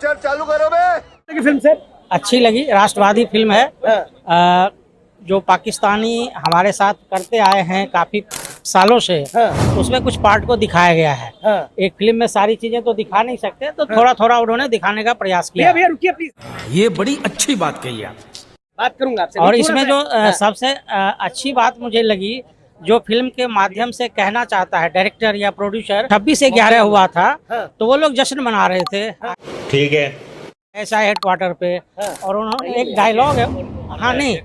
Picture चालू करो बे। Film से अच्छी लगी। राष्ट्रवादी फिल्म है। जो पाकिस्तानी हमारे साथ करते आए हैं काफी सालों से, उसमें कुछ पार्ट को दिखाया गया है। एक फिल्म में सारी चीजें तो दिखा नहीं सकते, तो थोड़ा थोड़ा उन्होंने दिखाने का प्रयास किया। भैया रुकिए प्लीज। ये बड़ी अच्छी बात कही आप। बात करूंगा आपसे। और इसमें जो सबसे अच्छी बात मुझे लगी, जो फिल्म के माध्यम से कहना चाहता है डायरेक्टर या प्रोड्यूसर, 26/11 हुआ था तो वो लोग जश्न मना रहे थे। ठीक है। ऐसा हेडक्वार्टर पे, और उन्होंने एक डायलॉग है, हाँ नहीं,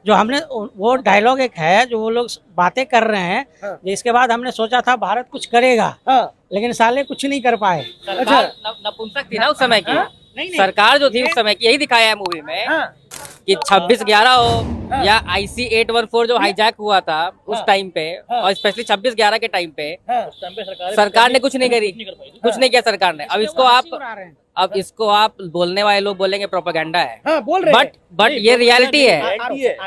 जो हमने वो डायलॉग एक है जो वो लोग बातें कर रहे हैं, जिसके बाद हमने सोचा था भारत कुछ करेगा, लेकिन साले कुछ नहीं कर पाए। सरकार नपुंसक थी ना उस समय की। सरकार जो थी उस समय की, यही दिखाया है मूवी में कि 26/11 हो या IC 814 जो हाईजैक हुआ था उस टाइम पे, और स्पेशली 26/11 के टाइम पे सरकार ने कुछ नहीं करी, कुछ नहीं किया सरकार ने। अब इसको आप बोलने वाले लोग बोलेंगे प्रोपेगेंडा है, बोल रहे हैं। बट ये रियलिटी है,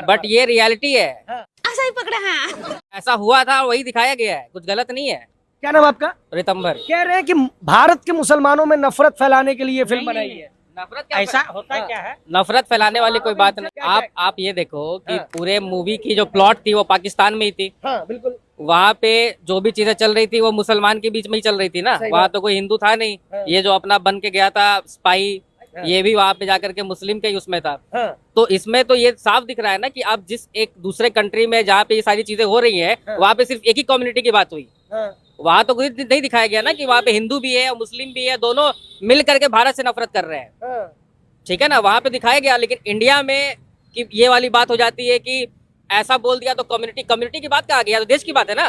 बट ये रियलिटी है। ऐसा ही पकड़ा है। ऐसा हुआ था, वही दिखाया गया है, कुछ गलत नहीं है। क्या नाम आपका? रितंबर। कह रहे हैं कि भारत के मुसलमानों में नफरत फैलाने के लिए फिल्म बनाई है। नफरत ऐसा होता क्या है? नफरत फैलाने वाली कोई बात नहीं। आप ये देखो कि पूरे मूवी की जो प्लॉट थी वो पाकिस्तान में ही थी। बिल्कुल। वहाँ पे जो भी चीजें चल रही थी वो मुसलमान के बीच में ही चल रही थी ना, वहाँ तो कोई हिंदू था नहीं। ये जो अपना बन के गया था स्पाई, ये भी वहाँ पे जाकर के मुस्लिम के ही उसमें था। तो इसमें तो ये साफ दिख रहा है ना कि आप जिस एक दूसरे कंट्री में जहाँ पे ये सारी चीजें हो रही है, वहाँ पे सिर्फ एक ही कम्युनिटी की बात हुई। वहाँ तो कुछ नहीं दिखाया गया ना कि वहाँ पे हिंदू भी है और मुस्लिम भी है, दोनों मिल करके भारत से नफरत कर रहे हैं। ठीक है ना, वहाँ पे दिखाया गया। लेकिन इंडिया में कि ये वाली बात हो जाती है कि ऐसा बोल दिया तो कम्युनिटी की बात कहाँ गया? तो देश की बात है ना।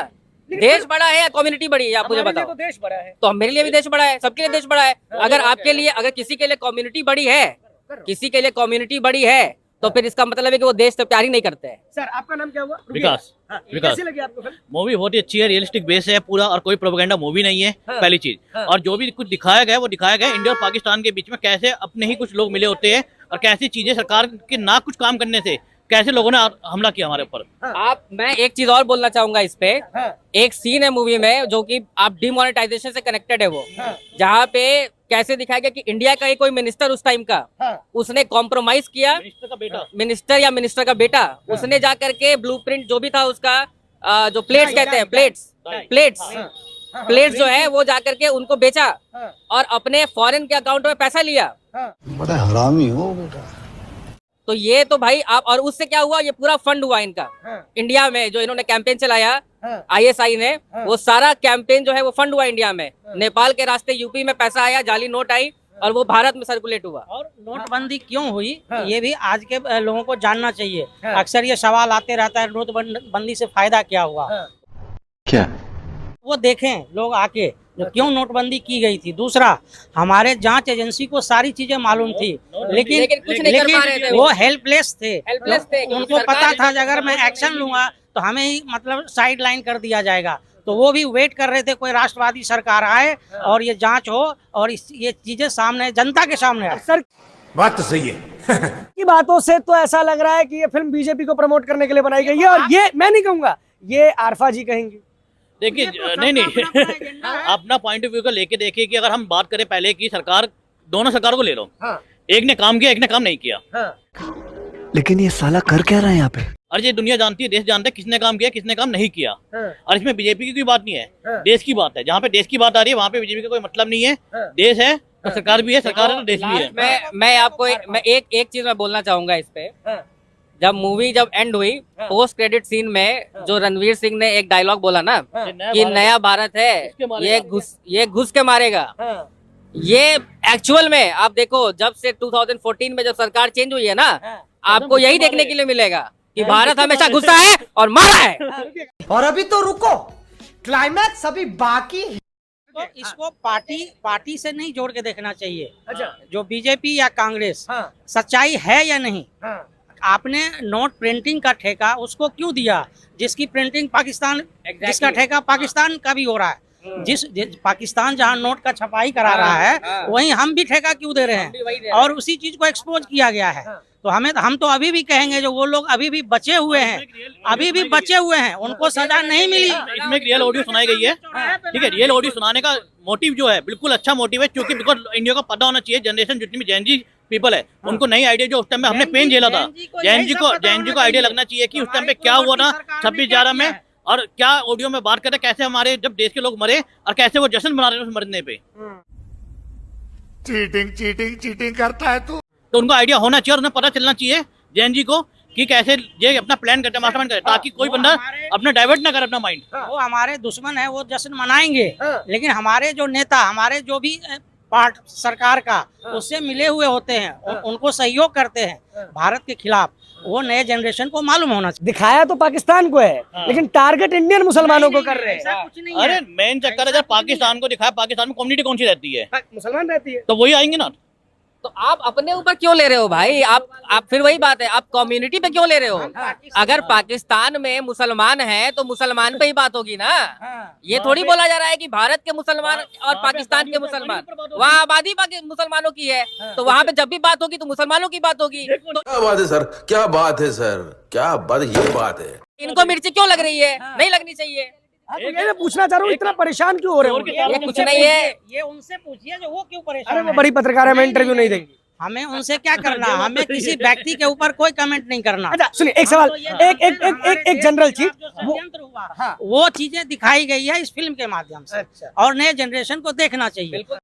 देश बड़ा है या कम्युनिटी बड़ी है, आप मुझे बताओ। तो देश बड़ा है, तो मेरे लिए भी देश बड़ा है, सबके लिए देश बड़ा है। अगर आपके लिए, अगर किसी के लिए कम्युनिटी बड़ी है, किसी के लिए कम्युनिटी बड़ी है, तो फिर इसका मतलब है कि वो देश से प्यार ही नहीं करते हैं। सर आपका नाम क्या हुआ? विकास। विकास। कैसी लगी आपको फिल्म? मूवी बहुत ही अच्छी है, रियलिस्टिक बेस है पूरा, और कोई प्रोपेगेंडा मूवी नहीं है। पहली चीज, और जो भी कुछ दिखाया गया वो दिखाया गया इंडिया और पाकिस्तान के बीच में कैसे अपने ही कुछ लोग मिले होते हैं, और कैसी चीजें सरकार के ना कुछ काम करने से कैसे लोगों ने हमला किया हमारे ऊपर। मैं एक चीज और बोलना चाहूंगा इस पे। एक सीन है मूवी में जो कि आप डिमोनेटाइजेशन से कनेक्टेड है वो, जहाँ पे कैसे दिखाया गया कि इंडिया का ही कोई मिनिस्टर उस टाइम का, उसने कॉम्प्रोमाइज किया। मिनिस्टर का बेटा उसने जा करके ब्लूप्रिंट जो भी था उसका, जो प्लेट्स कहते हैं, प्लेट्स जो है वो जा करके उनको बेचा और अपने फॉरेन के अकाउंट में पैसा लिया। बड़ा हरामी हो बेटा। तो ये तो भाई आप, और उससे क्या हुआ, ये पूरा फंड हुआ इनका इंडिया में, जो इन्होंने कैंपेन चलाया ISI ने, वो सारा कैंपेन जो है वो फंड हुआ इंडिया में। नेपाल के रास्ते यूपी में पैसा आया, जाली नोट आई और वो भारत में सर्कुलेट हुआ। और नोटबंदी क्यों हुई, ये भी आज के लोगों को जानना चाहिए। अक्सर ये सवाल आते रहता है, नोटबंदी से फायदा क्या हुआ? क्या वो देखें लोग आके क्यों नोटबंदी की गई थी। दूसरा, हमारे जांच एजेंसी को सारी चीजें मालूम थी, लेकिन कुछ नहीं कर पा रहे थे। वो हेल्पलेस थे। उनको पता था कि अगर मैं एक्शन लूंगा तो हमें ही मतलब साइड लाइन कर दिया जाएगा। तो वो भी वेट कर रहे थे कोई राष्ट्रवादी सरकार आए और ये जांच हो और ये चीजें सामने, जनता के सामने आए। सर बात तो सही है। की बातों से तो ऐसा लग रहा है कि ये फिल्म बीजेपी को प्रमोट करने के लिए बनाई गई है, और ये मैं नहीं कहूंगा, ये आरफा जी कहेंगे। देखिए, नहीं अपना पॉइंट ऑफ व्यू का लेके देखिए कि अगर हम बात करें पहले की सरकार, दोनों सरकारों को ले लो, एक ने काम किया, एक ने काम नहीं किया। लेकिन ये साला कर क्या रहा है यहाँ पे? और ये दुनिया जानती है, देश जानता है किसने काम किया, किसने काम नहीं किया। और इसमें बीजेपी की कोई बात नहीं है, देश की बात है। जहाँ पे देश की बात आ रही है वहाँ पे बीजेपी का कोई मतलब नहीं है। देश है तो सरकार भी है, सरकार है तो देश भी है। मैं आपको एक चीज मैं बोलना चाहूंगा इस पे। जब मूवी एंड हुई, पोस्ट क्रेडिट सीन में जो रणवीर सिंह ने एक डायलॉग बोला ना कि नया भारत है, ये घुस के मारेगा। ये एक्चुअल में आप देखो, जब से 2014 में जब सरकार चेंज हुई है ना, आपको यही देखने के लिए मिलेगा कि भारत हमेशा घुसा है और मारा है। और अभी तो रुको, क्लाइमैक्स अभी बाकी है। तो इसको पार्टी से नहीं जोड़ के देखना चाहिए। जो बीजेपी या कांग्रेस, सच्चाई है या नहीं। आपने नोट प्रिंटिंग का ठेका उसको क्यों दिया जिसकी प्रिंटिंग पाकिस्तान, जिसका ठेका पाकिस्तान का भी हो रहा है। जिस पाकिस्तान जहाँ नोट का छपाई करा रहा है वहीं हम भी ठेका क्यों दे रहे हैं, और उसी चीज को एक्सपोज किया गया है। तो हम तो अभी भी कहेंगे जो वो लोग अभी भी बचे हुए हैं, उनको सजा नहीं मिली। इसमें एक रियल ऑडियो सुनाई गई है, ठीक है। रियल ऑडियो सुनाने का मोटिव जो है बिल्कुल अच्छा मोटिव है, क्योंकि बिकॉज इंडिया को पता होना चाहिए, जनरेशन जितनी भी जैन पीपल है उनको नई आइडिया, जो उस टाइम में हमने पेन झेला था, जैन जी को आइडिया लगना चाहिए कि उस टाइम पे क्या हुआ था 26/11 में, और क्या ऑडियो में बात करते कैसे हमारे जब देश के लोग मरे और कैसे वो जश्न मना रहे हैं उस मरने पे। चीटिंग करता है तू। तो उनको आइडिया होना चाहिए और उन्हें पता चलना चाहिए जैन जी को कि कैसे ये अपना प्लान करते हैं, मास्टरमाइंड करते हैं, ताकि कोई बंदा अपना डाइवर्ट ना करे अपना माइंड। वो हमारे दुश्मन है, वो जश्न मनाएंगे, लेकिन हमारे जो नेता, हमारे जो भी पार्ट सरकार का उससे मिले हुए होते हैं, उनको सहयोग करते हैं भारत के खिलाफ, वो नए जनरेशन को मालूम होना चाहिए। दिखाया तो पाकिस्तान को है, लेकिन टारगेट इंडियन मुसलमानों को कर रहे हैं। ऐसा कुछ नहीं अरे है। मेन चक्कर है जब पाकिस्तान को दिखाया, पाकिस्तान में कम्युनिटी कौन सी रहती है, मुसलमान रहती है। तो वही आएंगे ना। तो आप अपने ऊपर क्यों ले रहे हो भाई? आप फिर वही बात है, आप कम्युनिटी पे क्यों ले रहे हो? अगर पाकिस्तान में मुसलमान है तो मुसलमान पे ही बात होगी ना। ये थोड़ी बोला जा रहा है कि भारत के मुसलमान और पाकिस्तान के मुसलमान, वहाँ आबादी मुसलमानों की है, तो वहाँ पे जब भी बात होगी तो मुसलमानों की बात होगी। तो क्या बात है सर, क्या बात है सर, क्या बात, ये बात है। इनको मिर्ची क्यों लग रही है? नहीं लगनी चाहिए। ये मैं पूछना चाह रहा हूँ, इतना परेशान क्यों हो रहे हो? ये कुछ नहीं है, ये उनसे पूछिए जो वो क्यों अरे परेशान वो है। बड़ी पत्रकार है, मैं इंटरव्यू नहीं देंगी। हमें उनसे क्या करना, हमें किसी व्यक्ति के ऊपर कोई कमेंट नहीं करना। अच्छा सुनिए, एक सवाल, एक जनरल चीज, वो चीजें दिखाई गई है इस फिल्म के माध्यम से, और नए जनरेशन को देखना चाहिए।